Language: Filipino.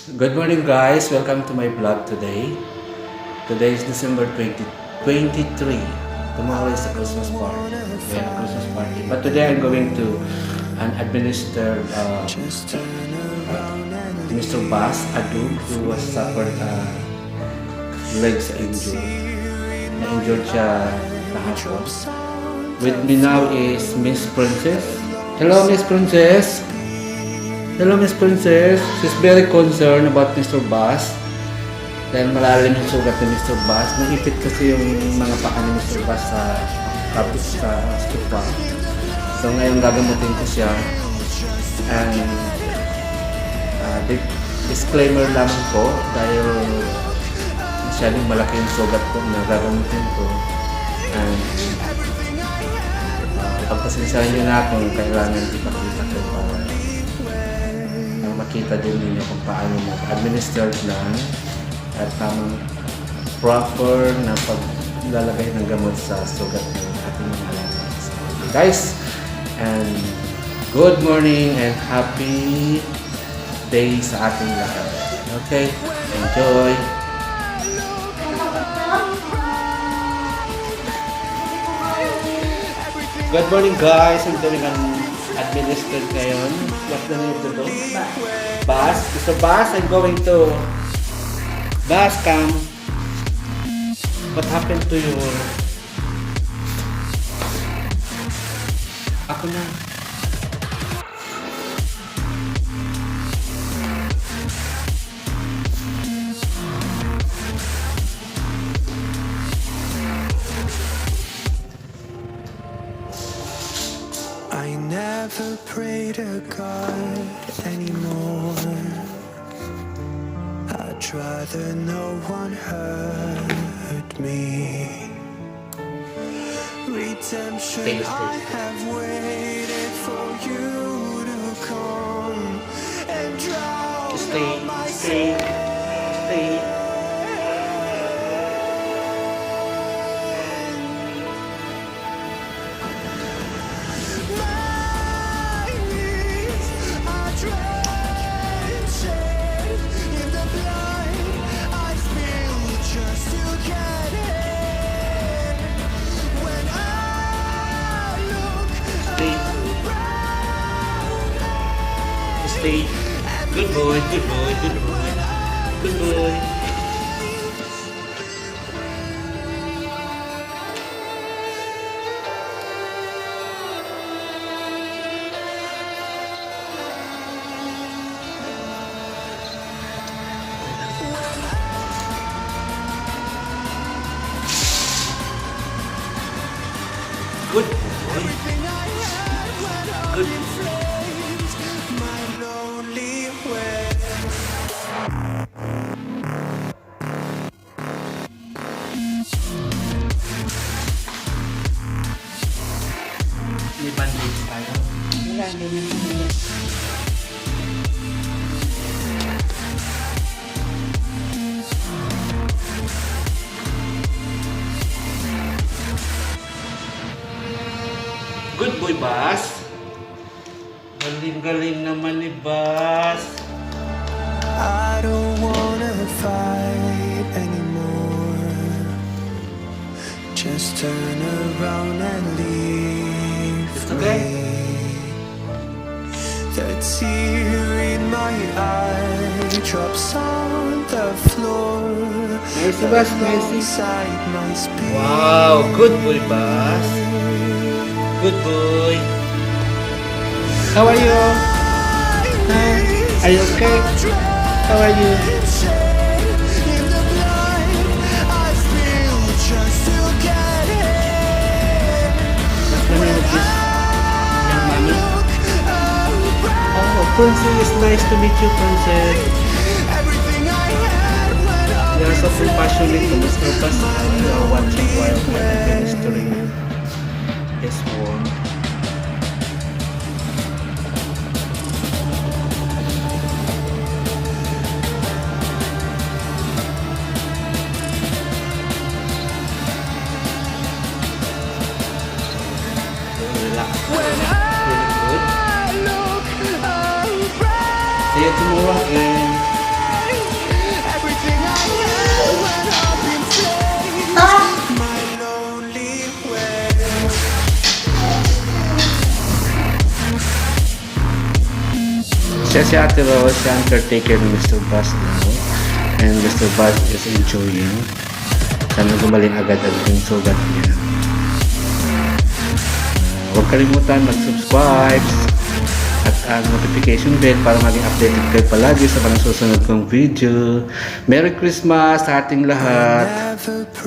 Good morning guys, welcome to my vlog today. Today is December 2023. Tomorrow is a Christmas party. We have a Christmas party. But today I'm going to administer Mr. Bass Adu who was suffered legs injury. Na-injured siya kahapon. With me now is Miss Princess. Hello Miss Princess. Hello, Miss Princess. She's very concerned about Mr. Bass. Dahil malalim yung sugat ni Mr. Bass. Naipit kasi yung mga paa ni Mr. Bass sa stupa. So ngayon gagamutin ko siya. And disclaimer lang po dahil masyadong malaki yung sugat ko na gagamutin ko. And pagpasensyahan nyo na kung kailangan ipakita ko para makita din ninyo kung paano mag-administer lang at tamang proper na paglalagay ng gamot sa sugat ng ating mga alamat. Guys, and good morning and happy day sa ating lahat. Okay, enjoy! Good morning guys, I'm doing an administered ngayon. What's the name to do? Bass. Mr. Bass, I'm going to... Bass, come. What happened to you? Ako na. I never pray to God anymore. I'd rather no one hurt me. Redemption, I have waited for you to come and drown all my sin. Stay. Good boy, good boy, good boy. Good boy. Good boy. Good boy. May bandage tayo. Wala, ganyan. Good boy, Bass. Galing-galing naman ni Bass. I don't wanna fight anymore. Just turn around and leave Okay. me. The tear in my eye drops on the floor. Nice, Bass, nice. Inside my spirit. Wow, good boy, Bass. Good boy. How are you? Are you okay? How are you? Princess, it's nice to meet you, Princess. You are so compassionate to Mr. Bass. You are watching while I'm administering his wound. Relax. Really good. See you tomorrow again. Siya si Ate Rose, siya ang caretaker ng Mr. Bus daw. And Mr. Bus is enjoying. Sana gumaling agad ang yung sugat niya. Huwag kalimutan mag-subscribe at ang notification bell para maging updated kayo palagi sa mga susunod kong video. Merry Christmas sa ating lahat!